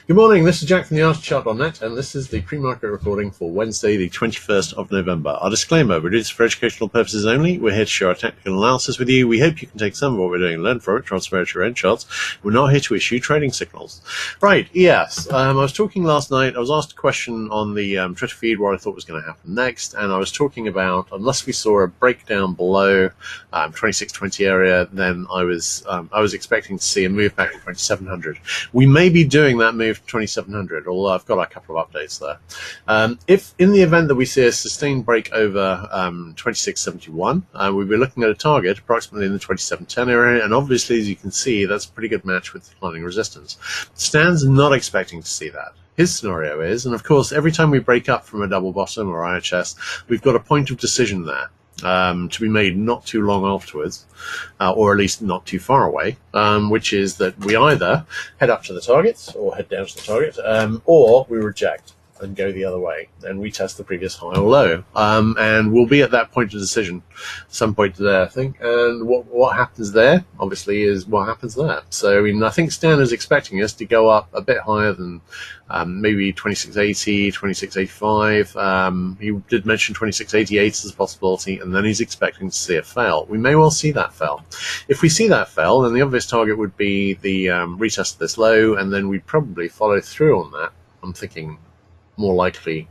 Good morning, this is Jack from the AskChart.net, and this is the pre-market recording for Wednesday, the 21st of November. Our disclaimer, we do this for educational purposes only. We're here to share our technical analysis with you. We hope you can take some of what we're doing and learn from it, transfer it to your own charts. We're not here to issue trading signals. Right, yes, I was talking last night, I was asked a question on the Twitter feed what I thought was going to happen next, and I was talking about, unless we saw a breakdown below 2620 area, then I was expecting to see a move back to 2700. We may be doing that move to 2700, although I've got a couple of updates there. If in the event that we see a sustained break over 2671, we'll be looking at a target approximately in the 2710 area, and obviously, as you can see, that's a pretty good match with declining resistance. Stan's not expecting to see that. His scenario is, and of course, every time we break up from a double bottom or IHS, we've got a point of decision there. To be made not too long afterwards, or at least not too far away, which is that we either head up to the target or head down to the target, or we reject and go the other way and retest the previous high or low. And we'll be at that point of decision some point today, I think. And what happens there, obviously, is what happens there. So, I mean, I think Stan is expecting us to go up a bit higher than maybe 2680, 2685. He did mention 2688 as a possibility, and then he's expecting to see a fail. We may well see that fail. If we see that fail, then the obvious target would be the retest of this low, and then we'd probably follow through on that. I'm thinking more likely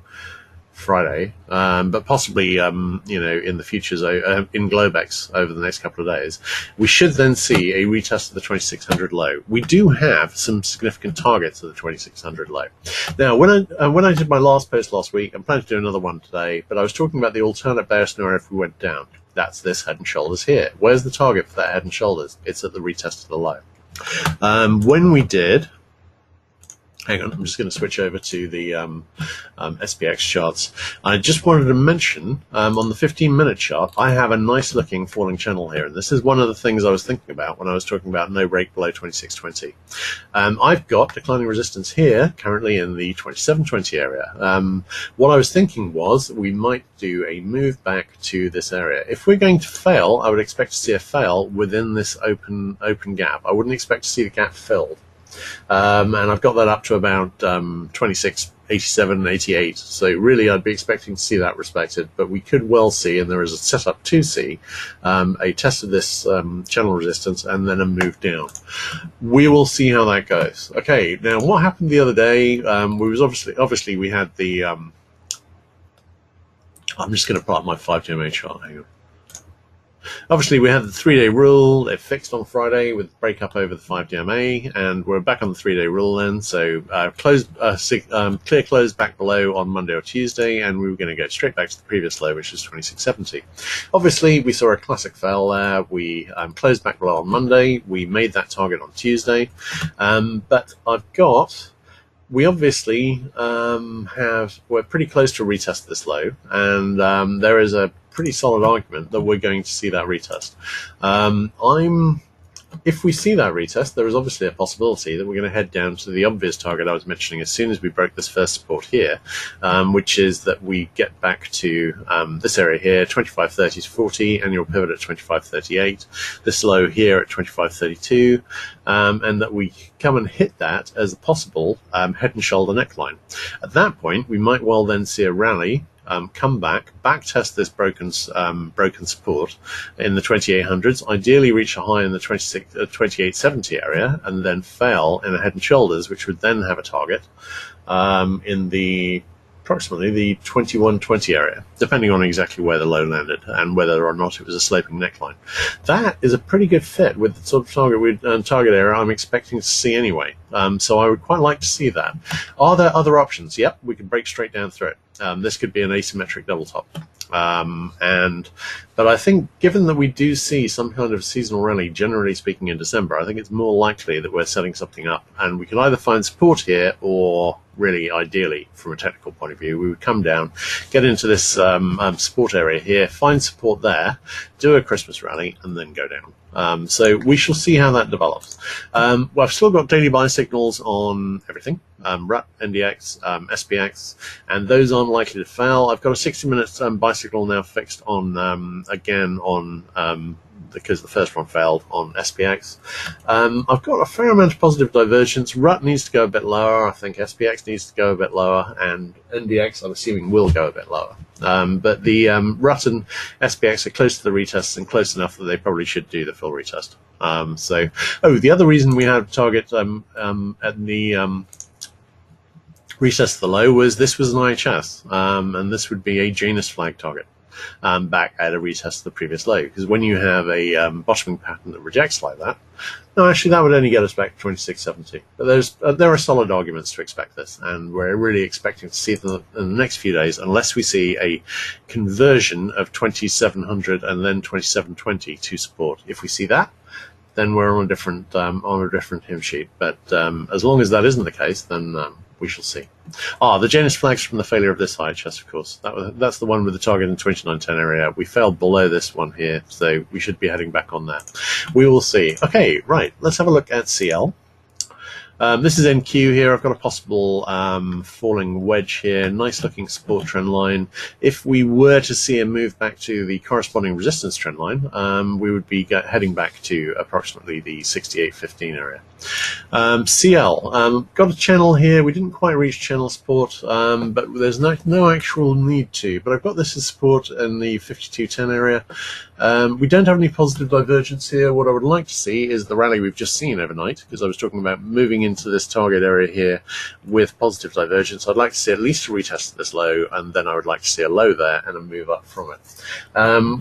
Friday, but possibly, in the futures in Globex over the next couple of days. We should then see a retest of the 2600 low. We do have some significant targets of the 2600 low. Now, when I did my last post last week, I'm planning to do another one today, but I was talking about the alternate bear scenario if we went down. That's this head and shoulders here. Where's the target for that head and shoulders? It's at the retest of the low. When we did, hang on, I'm just going to switch over to the SPX charts. I just wanted to mention, on the 15-minute chart, I have a nice-looking falling channel here, and this is one of the things I was thinking about when I was talking about no break below 2620. I've got declining resistance here, currently in the 2720 area. What I was thinking was that we might do a move back to this area. If we're going to fail, I would expect to see a fail within this open gap. I wouldn't expect to see the gap filled. And I've got that up to about 26, 87, 88. So really, I'd be expecting to see that respected. But we could well see, and there is a setup to see, a test of this channel resistance and then a move down. We will see how that goes. Okay, now what happened the other day? We was obviously we had the. I'm just going to pull up my 5-DMA chart. Hang on. Obviously, we had the 3-day rule. It fixed on Friday with breakup over the 5-DMA, and we're back on the 3-day rule then. So clear close back below on Monday or Tuesday, and we were going to go straight back to the previous low, which was 2670. Obviously, we saw a classic fail there. We closed back below on Monday. We made that target on Tuesday, but we obviously we're pretty close to retest this low, and there is a pretty solid argument that we're going to see that retest. If we see that retest, there is obviously a possibility that we're going to head down to the obvious target I was mentioning as soon as we broke this first support here, which is that we get back to this area here, 2530 to 40, annual pivot at 2538, this low here at 2532, and that we come and hit that as a possible head and shoulder neckline. At that point, we might well then see a rally, come back test this broken support in the 2800s, ideally reach a high in the 2870 area, and then fail in a head and shoulders, which would then have a target in the approximately the 2120 area, depending on exactly where the low landed and whether or not it was a sloping neckline. That is a pretty good fit with the sort of target area I'm expecting to see anyway. So I would quite like to see that. Are there other options? Yep, we can break straight down through it. This could be an asymmetric double top. But I think given that we do see some kind of seasonal rally, generally speaking, in December, I think it's more likely that we're setting something up, and we could either find support here, or really ideally from a technical point of view, we would come down, get into this support area here, find support there, do a Christmas rally, and then go down. So we shall see how that develops. Well, I've still got daily buy signals on everything, RUT, NDX, SPX, and those aren't likely to fail. I've got a 60-minute buy signal now fixed on, again, on because the first one failed on SPX. I've got a fair amount of positive divergence. RUT needs to go a bit lower. I think SPX needs to go a bit lower, and NDX, I'm assuming, will go a bit lower. But the RUT and SPX are close to the retests and close enough that they probably should do the full retest. The other reason we had target at the retest of the low was this was an IHS, and this would be a Janus flag target back at a retest of the previous low, because when you have a bottoming pattern that rejects like that, no, actually that would only get us back to 2670. But there are solid arguments to expect this, and we're really expecting to see it in the next few days, unless we see a conversion of 2700 and then 2720 to support. If we see that, then we're on a different hymn sheet. But as long as that isn't the case, then we shall see. The Janus flags from the failure of this IHS, of course. That's the one with the target in 2910 area. We failed below this one here, so we should be heading back on that. We will see. Okay, right. Let's have a look at CL. This is NQ here. I've got a possible falling wedge here. Nice looking support trend line. If we were to see a move back to the corresponding resistance trend line, we would be heading back to approximately the 6815 area. CL, got a channel here. We didn't quite reach channel support, but there's no actual need to. But I've got this as support in the 5210 area. We don't have any positive divergence here. What I would like to see is the rally we've just seen overnight, because I was talking about moving into this target area here with positive divergence. I'd like to see at least a retest of this low, and then I would like to see a low there and a move up from it.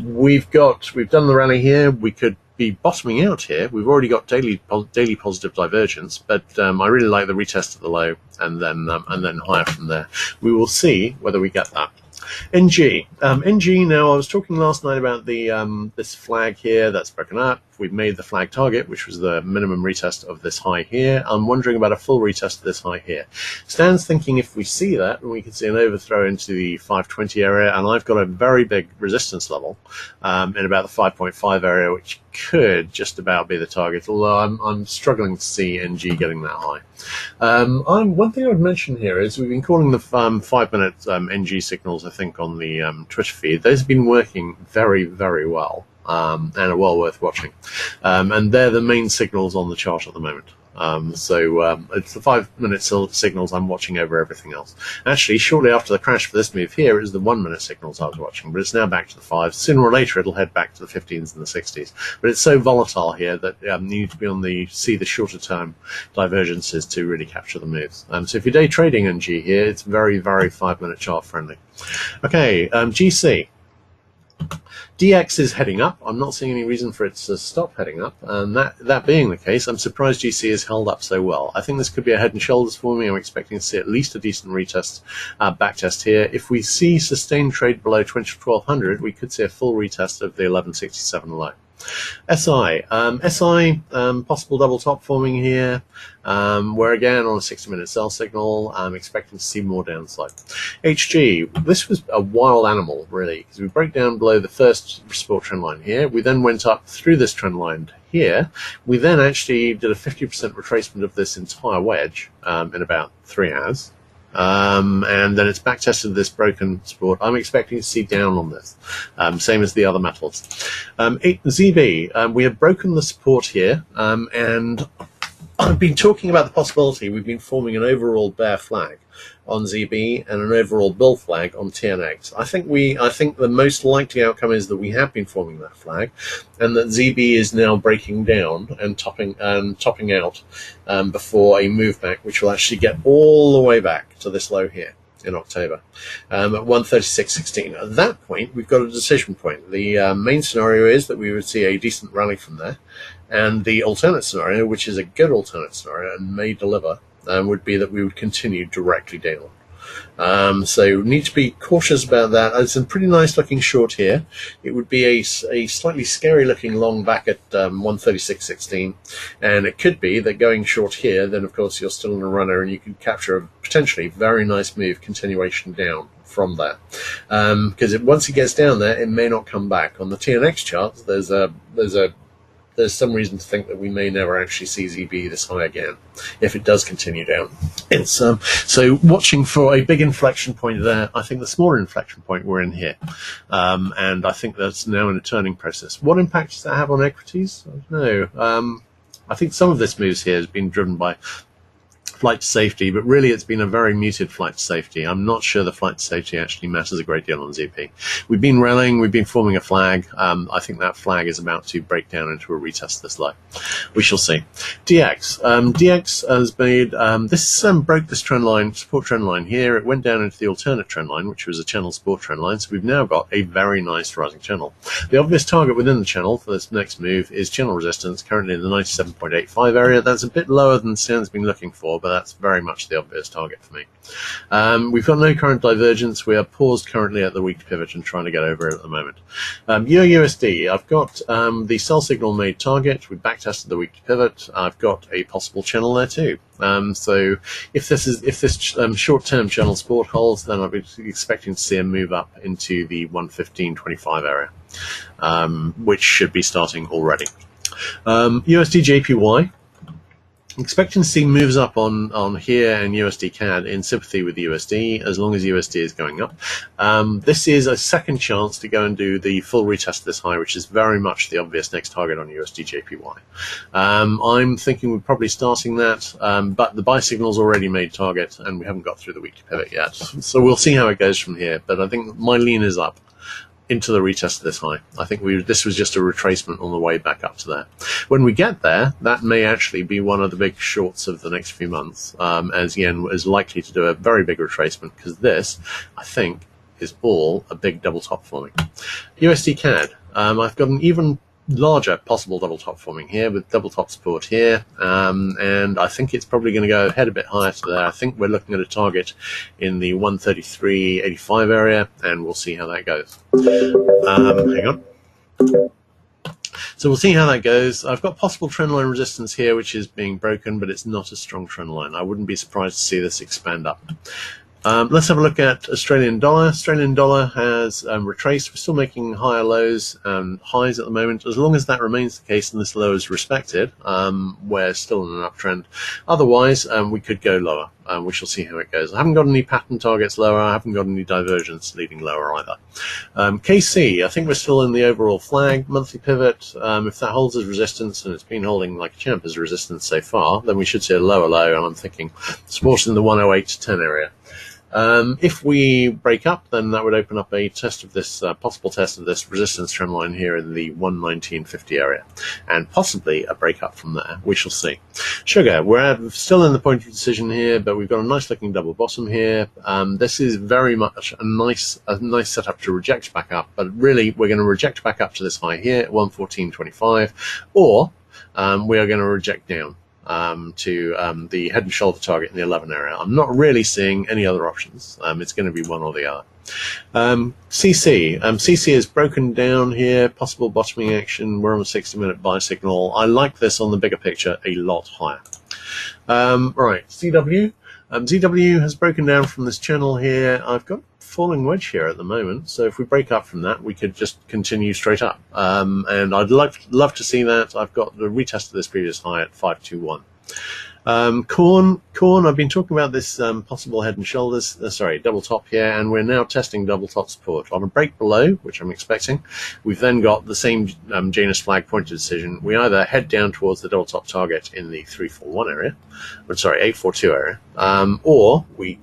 We've done the rally here. We could be bottoming out here. We've already got daily positive divergence, but I really like the retest of the low and then higher from there. We will see whether we get that. NG. NG, now I was talking last night about the this flag here that's broken up. We've made the flag target, which was the minimum retest of this high here. I'm wondering about a full retest of this high here. Stan's thinking if we see that, we can see an overthrow into the 520 area, and I've got a very big resistance level in about the 5.5 area, which could just about be the target, although I'm struggling to see NG getting that high. One thing I would mention here is we've been calling the 5-minute NG signals, I think, on the Twitter feed. Those have been working very, very well. And are well worth watching. And they're the main signals on the chart at the moment. It's the 5-minute signals I'm watching over everything else. Actually, shortly after the crash for this move here, it was the 1-minute signals I was watching, but it's now back to the 5s. Sooner or later, it'll head back to the 15s and the 60s. But it's so volatile here that you need to be see the shorter term divergences to really capture the moves. So if you're day trading NG here, it's very, very 5-minute chart friendly. Okay, GC. DX is heading up. I'm not seeing any reason for it to stop heading up, and that being the case, I'm surprised GC has held up so well. I think this could be a head and shoulders for me. I'm expecting to see at least a decent retest, backtest here. If we see sustained trade below 1200, we could see a full retest of the 1167 low. SI, possible double top forming here. We're again on a 60-minute sell signal. I'm expecting to see more downside. HG, this was a wild animal, really, because we broke down below the first support trend line here. We then went up through this trend line here. We then actually did a 50% retracement of this entire wedge in about 3 hours. And then it's back tested this broken support. I'm expecting to see down on this, same as the other metals. ZB, we have broken the support here, and I've been talking about the possibility we've been forming an overall bear flag on ZB and an overall bull flag on TNX. I think the most likely outcome is that we have been forming that flag, and that ZB is now breaking down and topping out before a move back, which will actually get all the way back to this low here in October at 136.16. At that point, we've got a decision point. The main scenario is that we would see a decent rally from there, and the alternate scenario, which is a good alternate scenario and may deliver, would be that we would continue directly down. So need to be cautious about that. It's a pretty nice looking short here. It would be a slightly scary looking long back at 136.16, and it could be that going short here, then of course you're still in a runner and you can capture a potentially very nice move continuation down from there, because once it gets down there, it may not come back. On the TNX chart, there's a there's some reason to think that we may never actually see ZB this high again if it does continue down. It's so watching for a big inflection point there. I think the smaller inflection point we're in here, and I think that's now in a turning process. What impact does that have on equities? I don't know. I think some of this moves here has been driven by flight to safety, but really it's been a very muted flight to safety. I'm not sure the flight to safety actually matters a great deal on ZP. We've been rallying, we've been forming a flag. I think that flag is about to break down into a retest this low. We shall see. DX. DX has made, this broke this trend line, support trend line here. It went down into the alternate trend line, which was a channel support trend line. So we've now got a very nice rising channel. The obvious target within the channel for this next move is channel resistance, currently in the 97.85 area. That's a bit lower than Stan's been looking for, but that's very much the obvious target for me. We've got no current divergence. We are paused currently at the weekly pivot and trying to get over it at the moment. USD, I've got the sell signal made target. We backtested the weekly pivot. I've got a possible channel there too. So if this short-term channel support holds, then I'll be expecting to see a move up into the 115.25 area, which should be starting already. USDJPY. Expecting to see moves up on here and USD CAD in sympathy with the USD as long as USD is going up. This is a second chance to go and do the full retest of this high, which is very much the obvious next target on USDJPY. I'm thinking we're probably starting that, but the buy signal's already made target and we haven't got through the weekly pivot yet. So we'll see how it goes from here, but I think my lean is up into the retest of this high. I think this was just a retracement on the way back up to there. When we get there, that may actually be one of the big shorts of the next few months, as yen is likely to do a very big retracement, because this, I think, is all a big double top forming. USD CAD, I've got an even larger possible double top forming here with double top support here, and I think it's probably going to go ahead a bit higher to there. I think we're looking at a target in the 133.85 area, and we'll see how that goes. Hang on. So we'll see how that goes. I've got possible trendline resistance here, which is being broken, but it's not a strong trend line. I wouldn't be surprised to see this expand up. Let's have a look at Australian dollar. Australian dollar has retraced. We're still making higher lows and highs at the moment. As long as that remains the case and this low is respected, we're still in an uptrend. Otherwise, we could go lower. We shall see how it goes. I haven't got any pattern targets lower. I haven't got any divergence leading lower either. KC, I think we're still in the overall flag. Monthly pivot, if that holds as resistance, and it's been holding like a champ as resistance so far, then we should see a lower low, and I'm thinking support in the 108 to 10 area. If we break up, then that would open up a test of this, possible test of this resistance trend line here in the 119.50 area, and possibly a break up from there. We shall see. Sugar, we're still in the point of decision here, but we've got a nice looking double bottom here. This is very much a nice setup to reject back up, but really we're going to reject back up to this high here at 114.25, or we are going to reject down to the head and shoulder target in the 11 area. I'm not really seeing any other options. It's going to be one or the other. CC. CC is broken down here, possible bottoming action. We're on a 60-minute buy signal. I like this on the bigger picture a lot higher. Right, CW. ZW has broken down from this channel here. I've got falling wedge here at the moment, so if we break up from that, we could just continue straight up, and I'd love to see that. I've got the retest of this previous high at 521. Corn, I've been talking about this possible head and shoulders, double top here, and we're now testing double top support. On a break below, which I'm expecting, we've then got the same Janus flag point of decision. We either head down towards the double top target in the 341 area, 842 area, or we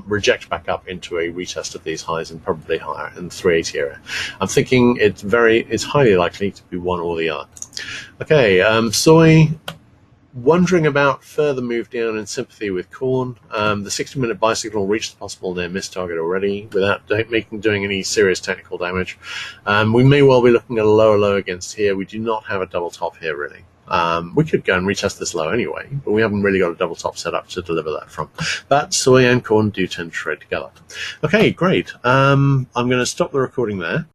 reject back up into a retest of these highs and probably higher in the 380 area. I'm thinking it's highly likely to be one or the other. Okay, soy. Wondering about further move down in sympathy with corn. The 60-minute buy signal reached the possible near miss target already without doing any serious technical damage. We may well be looking at a lower low against here. We do not have a double top here really. We could go and retest this low anyway, but we haven't really got a double top set up to deliver that from. But soy and corn do tend to trade together. Okay, great. I'm going to stop the recording there.